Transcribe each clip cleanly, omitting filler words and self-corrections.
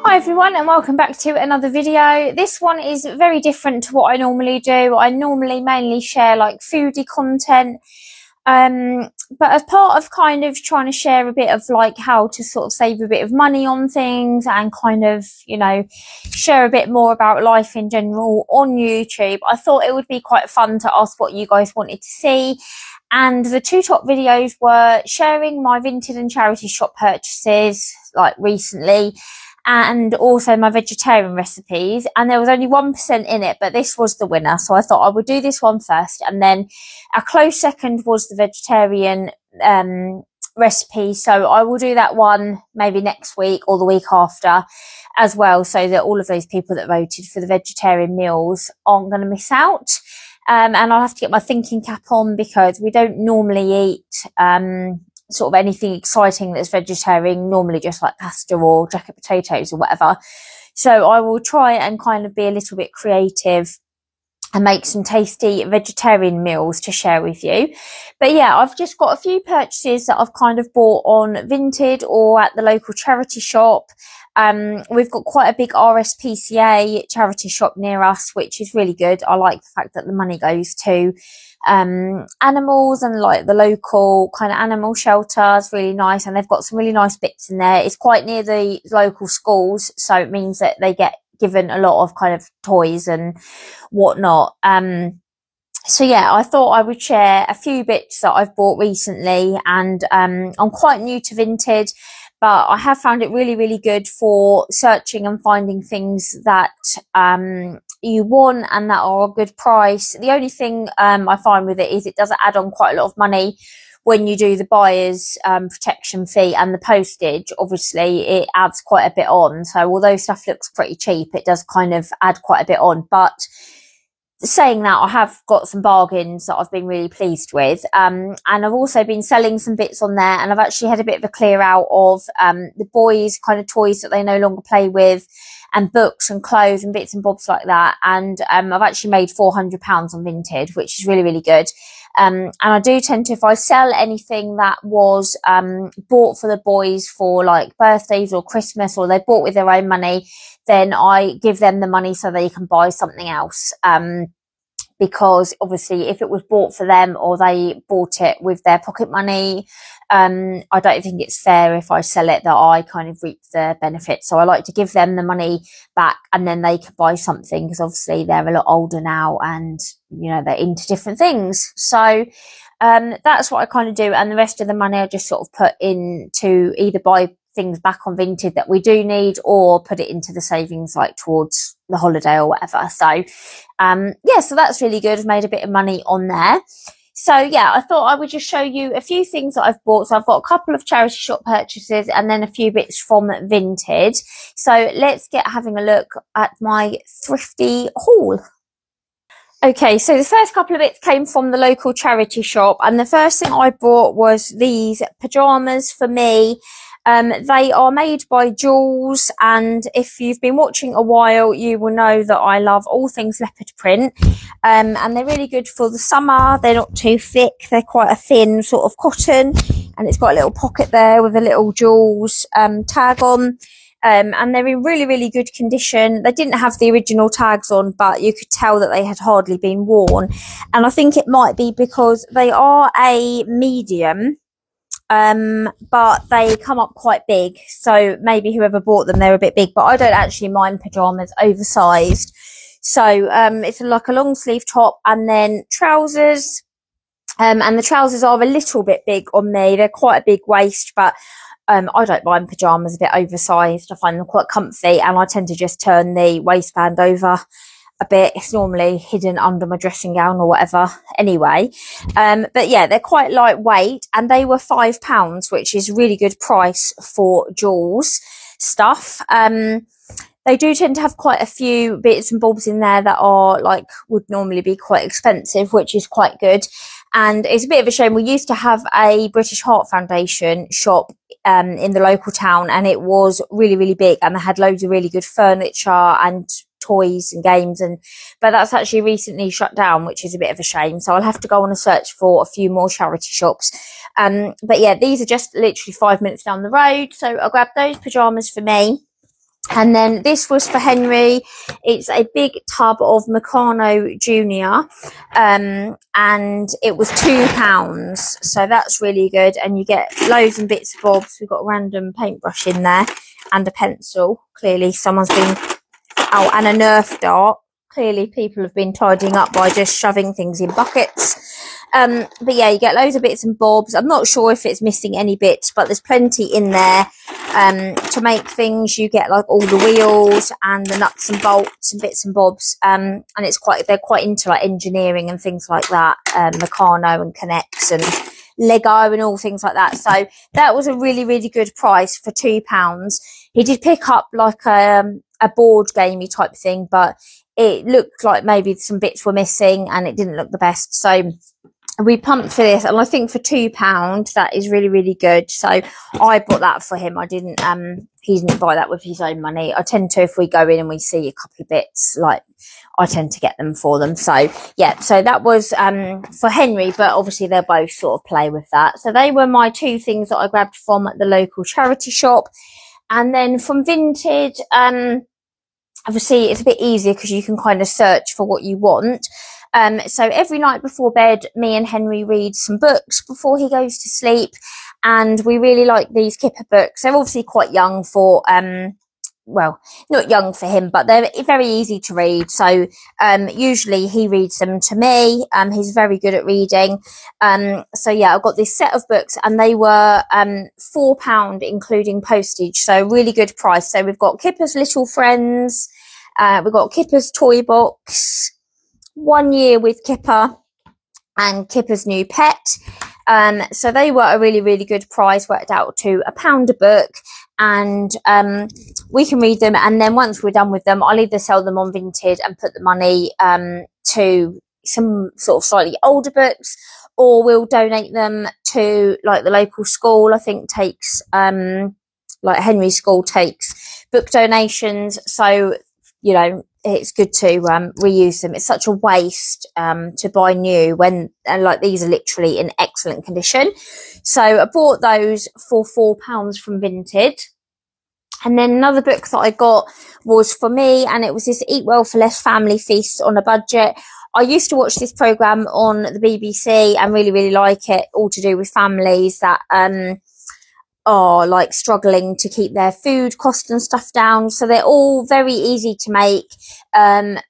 Hi everyone and welcome back to another video. This one is very different to what I normally do. I normally mainly share like foodie content, but as part of kind of trying to share a bit of like how to sort of save a bit of money on things and kind of, you know, share a bit more about life in general on YouTube, I thought it would be quite fun to ask what you guys wanted to see. And the two top videos were sharing my Vinted and charity shop purchases like recently, and also my vegetarian recipes, and there was only 1% in it, but this was the winner, so I thought I would do this one first, and then a close second was the vegetarian recipe, so I will do that one maybe next week or the week after as well, so that all of those people that voted for the vegetarian meals aren't going to miss out. And I'll have to get my thinking cap on because we don't normally eat sort of anything exciting that's vegetarian, normally just like pasta or jacket potatoes or whatever. So I will try and kind of be a little bit creative and make some tasty vegetarian meals to share with you. But yeah, I've just got a few purchases that I've kind of bought on Vinted or at the local charity shop. We've got quite a big RSPCA charity shop near us, which is really good. I like the fact that the money goes to animals and like the local kind of animal shelter is really nice, and they've got some really nice bits in there. It's quite near the local schools, so it means that they get given a lot of kind of toys and whatnot. So yeah, I thought I would share a few bits that I've bought recently, and I'm quite new to Vinted, but I have found it really, really good for searching and finding things that you want and that are a good price. The only thing I find with it is it does add on quite a lot of money when you do the buyer's protection fee and the postage. Obviously, it adds quite a bit on. So although stuff looks pretty cheap, it does kind of add quite a bit on. But saying that, I have got some bargains that I've been really pleased with. And I've also been selling some bits on there, and I've actually had a bit of a clear out of the boys' kind of toys that they no longer play with, and books and clothes and bits and bobs like that. And I've actually made £400 on Vinted, which is really, really good. And I do tend to, if I sell anything that was bought for the boys for like birthdays or Christmas, or they bought with their own money, then I give them the money so they can buy something else. Because obviously if it was bought for them or they bought it with their pocket money, I don't think it's fair if I sell it that I kind of reap the benefit. So I like to give them the money back and then they can buy something, because obviously they're a lot older now and, you know, they're into different things. So that's what I kind of do. And the rest of the money I just sort of put into either buy things back on Vinted that we do need, or put it into the savings like towards the holiday or whatever. So yeah, so that's really good. I've made a bit of money on there. So yeah, I thought I would just show you a few things that I've bought. So I've got a couple of charity shop purchases and then a few bits from Vinted. So let's get having a look at my thrifty haul. Okay, so the first couple of bits came from the local charity shop, and the first thing I bought was these pajamas for me. They are made by Joules, and if you've been watching a while, you will know that I love all things leopard print. And they're really good for the summer. They're not too thick. They're quite a thin sort of cotton, and it's got a little pocket there with a little Joules tag on. And they're in really, really good condition. They didn't have the original tags on, but you could tell that they had hardly been worn. And I think it might be because they are a medium, but they come up quite big. So maybe whoever bought them, they're a bit big, but I don't actually mind pajamas oversized. So, it's like a long sleeve top and then trousers. And the trousers are a little bit big on me. They're quite a big waist, but I don't mind pajamas a bit oversized. I find them quite comfy, and I tend to just turn the waistband over a bit. It's normally hidden under my dressing gown or whatever anyway. But yeah, they're quite lightweight, and they were £5, which is a really good price for Joules stuff. They do tend to have quite a few bits and bobs in there that are like would normally be quite expensive, which is quite good. And it's a bit of a shame. We used to have a British Heart Foundation shop in the local town, and it was really, really big, and they had loads of really good furniture and toys and games, but that's actually recently shut down, which is a bit of a shame. So I'll have to go on a search for a few more charity shops. But yeah, these are just literally 5 minutes down the road. So I'll grab those pajamas for me. And then this was for Henry. It's a big tub of Meccano Junior, and it was £2. So that's really good. And you get loads and bits and bobs. We've got a random paintbrush in there and a pencil. Clearly someone's been, oh, and a Nerf dart. Clearly people have been tidying up by just shoving things in buckets. But yeah, you get loads of bits and bobs. I'm not sure if it's missing any bits, but there's plenty in there. To make things, you get like all the wheels and the nuts and bolts and bits and bobs. And they're quite into like engineering and things like that. Meccano and K'NEX and Lego and all things like that. So that was a really, really good price for £2. He did pick up like a board gamey type thing, but it looked like maybe some bits were missing and it didn't look the best. So we pumped for this, and I think for £2 that is really, really good. So I bought that for him. He didn't buy that with his own money. I tend to, if we go in and we see a couple of bits, like I tend to get them for them. So yeah, so that was for Henry, but obviously they'll both sort of play with that. So they were my two things that I grabbed from the local charity shop. And then from Vinted, obviously it's a bit easier because you can kind of search for what you want. So every night before bed, me and Henry read some books before he goes to sleep. And we really like these Kipper books. They're obviously quite young for, well, not young for him, but they're very easy to read. So, usually he reads them to me. He's very good at reading. So yeah, I've got this set of books and they were, £4 including postage. So really good price. So we've got Kipper's Little Friends. We've got Kipper's Toy Box. 1 Year with Kipper and Kipper's New Pet. So they were a really, really good price, worked out to £1 a book, and we can read them. And then once we're done with them, I'll either sell them on Vinted and put the money to some sort of slightly older books, or we'll donate them to like the local school. I think takes like Henry's school takes book donations. So, you know, it's good to reuse them. It's such a waste to buy new when, and like these are literally in excellent condition. So I bought those for £4 from Vinted. And then another book that I got was for me, and it was this Eat Well for Less Family Feast on a Budget. I used to watch this programme on the BBC and really, really like it, all to do with families that are like struggling to keep their food cost and stuff down. So they're all very easy to make,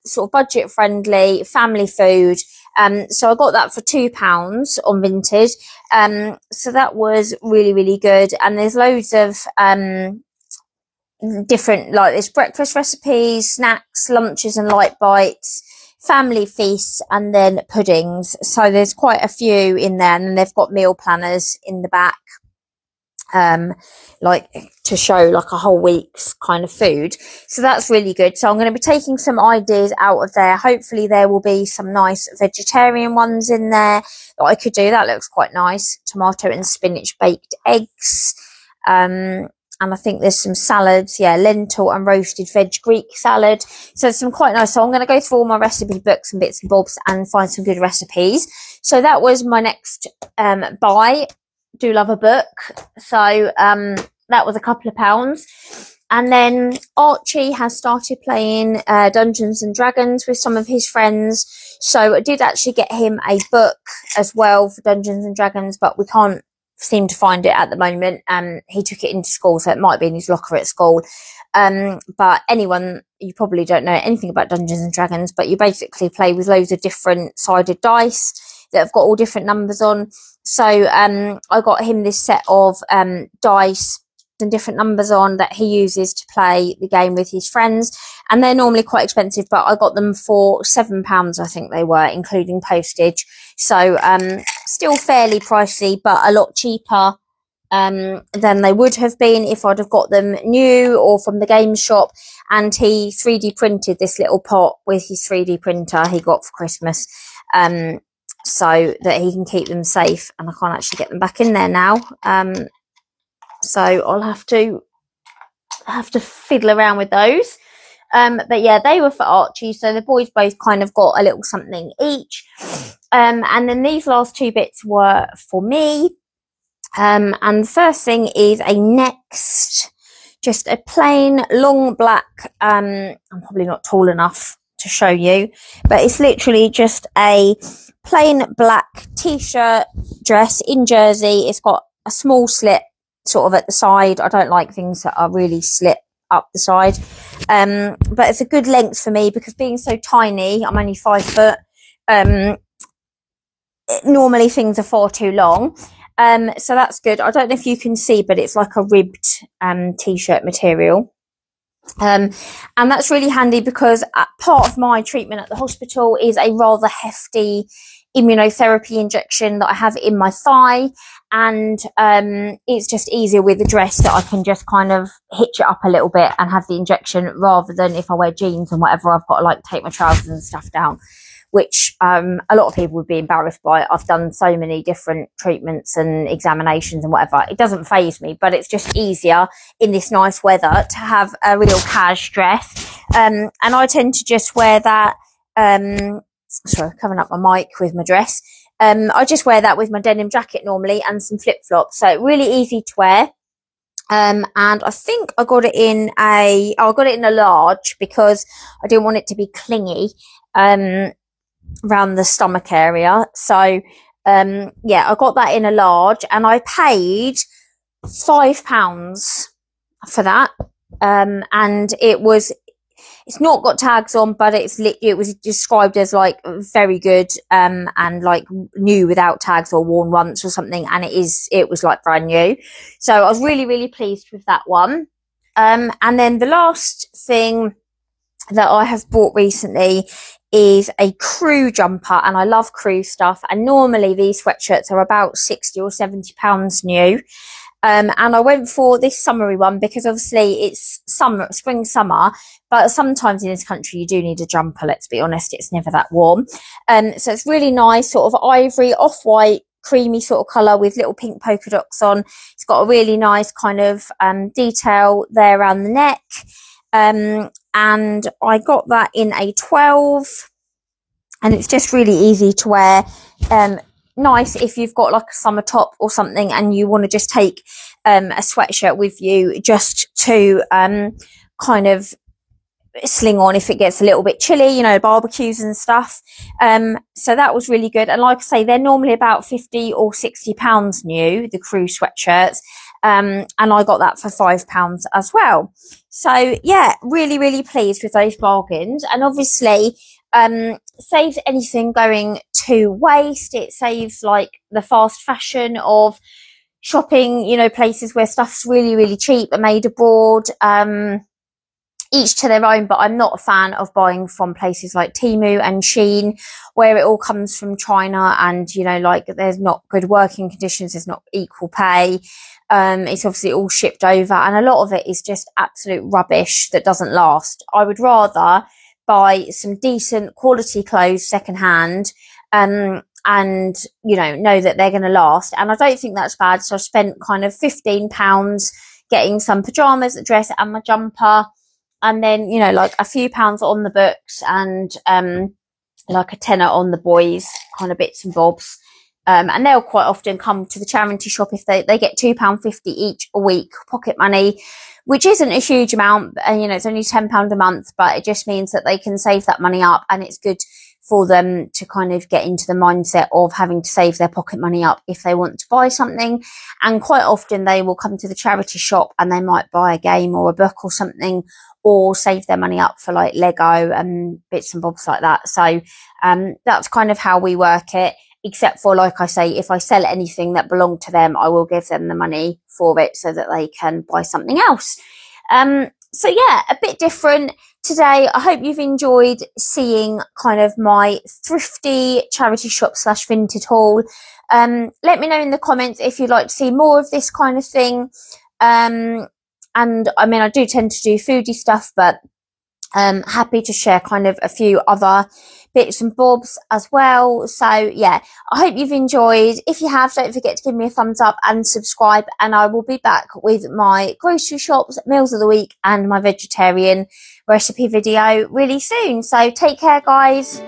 sort of budget friendly family food. So I got that for £2 on Vinted. So that was really, really good. And there's loads of, different, like there's breakfast recipes, snacks, lunches and light bites, family feasts, and then puddings. So there's quite a few in there, and then they've got meal planners in the back. Like to show like a whole week's kind of food. So that's really good. So I'm going to be taking some ideas out of there. Hopefully there will be some nice vegetarian ones in there that I could do. That looks quite nice. Tomato and spinach baked eggs. And I think there's some salads. Yeah, lentil and roasted veg Greek salad. So some quite nice. So I'm going to go through all my recipe books and bits and bobs and find some good recipes. So that was my next buy. Do love a book. So that was a couple of pounds. And then Archie has started playing Dungeons and Dragons with some of his friends. So I did actually get him a book as well for Dungeons and Dragons, but we can't seem to find it at the moment. He took it into school, so it might be in his locker at school. But anyone, you probably don't know anything about Dungeons and Dragons, but you basically play with loads of different sided dice that have got all different numbers on. So I got him this set of dice and different numbers on that he uses to play the game with his friends, and they're normally quite expensive, but I got them for £7, I think they were, including postage. So still fairly pricey, but a lot cheaper than they would have been if I'd have got them new or from the game shop. And he 3D printed this little pot with his 3D printer he got for Christmas, so that he can keep them safe. And I can't actually get them back in there now. So I'll have to fiddle around with those. But yeah, they were for Archie. So the boys both kind of got a little something each. And then these last two bits were for me. And the first thing is a Next just a plain long black, I'm probably not tall enough to show you, but it's literally just a plain black t-shirt dress in jersey. It's got a small slit sort of at the side. I don't like things that are really slit up the side, but it's a good length for me because being so tiny, I'm only 5 foot, normally things are far too long, so that's good. I don't know if you can see, but it's like a ribbed t-shirt material, and that's really handy because part of my treatment at the hospital is a rather hefty immunotherapy injection that I have in my thigh, and it's just easier with a dress that I can just kind of hitch it up a little bit and have the injection, rather than if I wear jeans and whatever, I've got to like take my trousers and stuff down, which a lot of people would be embarrassed by. I've done so many different treatments and examinations and whatever. It doesn't faze me, but it's just easier in this nice weather to have a real cash dress. And I tend to just wear that, sorry, covering up my mic with my dress. I just wear that with my denim jacket normally and some flip-flops. So really easy to wear. And I think I got it in I got it in a large because I didn't want it to be clingy, around the stomach area. So, yeah, I got that in a large and I paid £5 for that. And it's not got tags on, but it was described as like very good, and like new without tags or worn once or something. And it was like brand new. So I was really, really pleased with that one. And then the last thing that I have bought recently is a crew jumper, and I love crew stuff. And normally these sweatshirts are about £60 or £70 new. And I went for this summery one because obviously it's spring, summer, but sometimes in this country you do need a jumper, let's be honest, it's never that warm. So it's really nice, sort of ivory, off-white, creamy sort of colour with little pink polka dots on. It's got a really nice kind of detail there around the neck. And I got that in a 12, and it's just really easy to wear. Nice if you've got like a summer top or something and you want to just take a sweatshirt with you just to kind of sling on if it gets a little bit chilly, you know, barbecues and stuff. So that was really good. And like I say, they're normally about £50 or £60 new, the crew sweatshirts. And I got that for £5 as well. So yeah, really, really pleased with those bargains. And obviously, saves anything going to waste. It saves like the fast fashion of shopping, you know, places where stuff's really, really cheap and made abroad. Each to their own, but I'm not a fan of buying from places like Temu and Shein, where it all comes from China, and, you know, like there's not good working conditions, there's not equal pay. It's obviously all shipped over, and a lot of it is just absolute rubbish that doesn't last. I would rather buy some decent quality clothes secondhand, and, you know that they're going to last. And I don't think that's bad. So I spent kind of £15 getting some pajamas, a dress and my jumper. And then, you know, like a few pounds on the books and, like a tenner on the boys, kind of bits and bobs. And they'll quite often come to the charity shop if they get £2.50 each a week, pocket money, which isn't a huge amount. And, you know, it's only £10 a month, but it just means that they can save that money up, and it's good for them to kind of get into the mindset of having to save their pocket money up if they want to buy something. And quite often they will come to the charity shop and they might buy a game or a book or something, or save their money up for like Lego and bits and bobs like that. So that's kind of how we work it, except for, like I say, if I sell anything that belonged to them, I will give them the money for it so that they can buy something else. So yeah, a bit different today. I hope you've enjoyed seeing kind of my thrifty charity shop / vintage haul. Let me know in the comments if you'd like to see more of this kind of thing. And I mean, I do tend to do foodie stuff, but happy to share kind of a few other bits and bobs as well. So yeah, I hope you've enjoyed. If you have, don't forget to give me a thumbs up and subscribe, and I will be back with my grocery shops, meals of the week, and my vegetarian recipe video really soon. So take care, guys.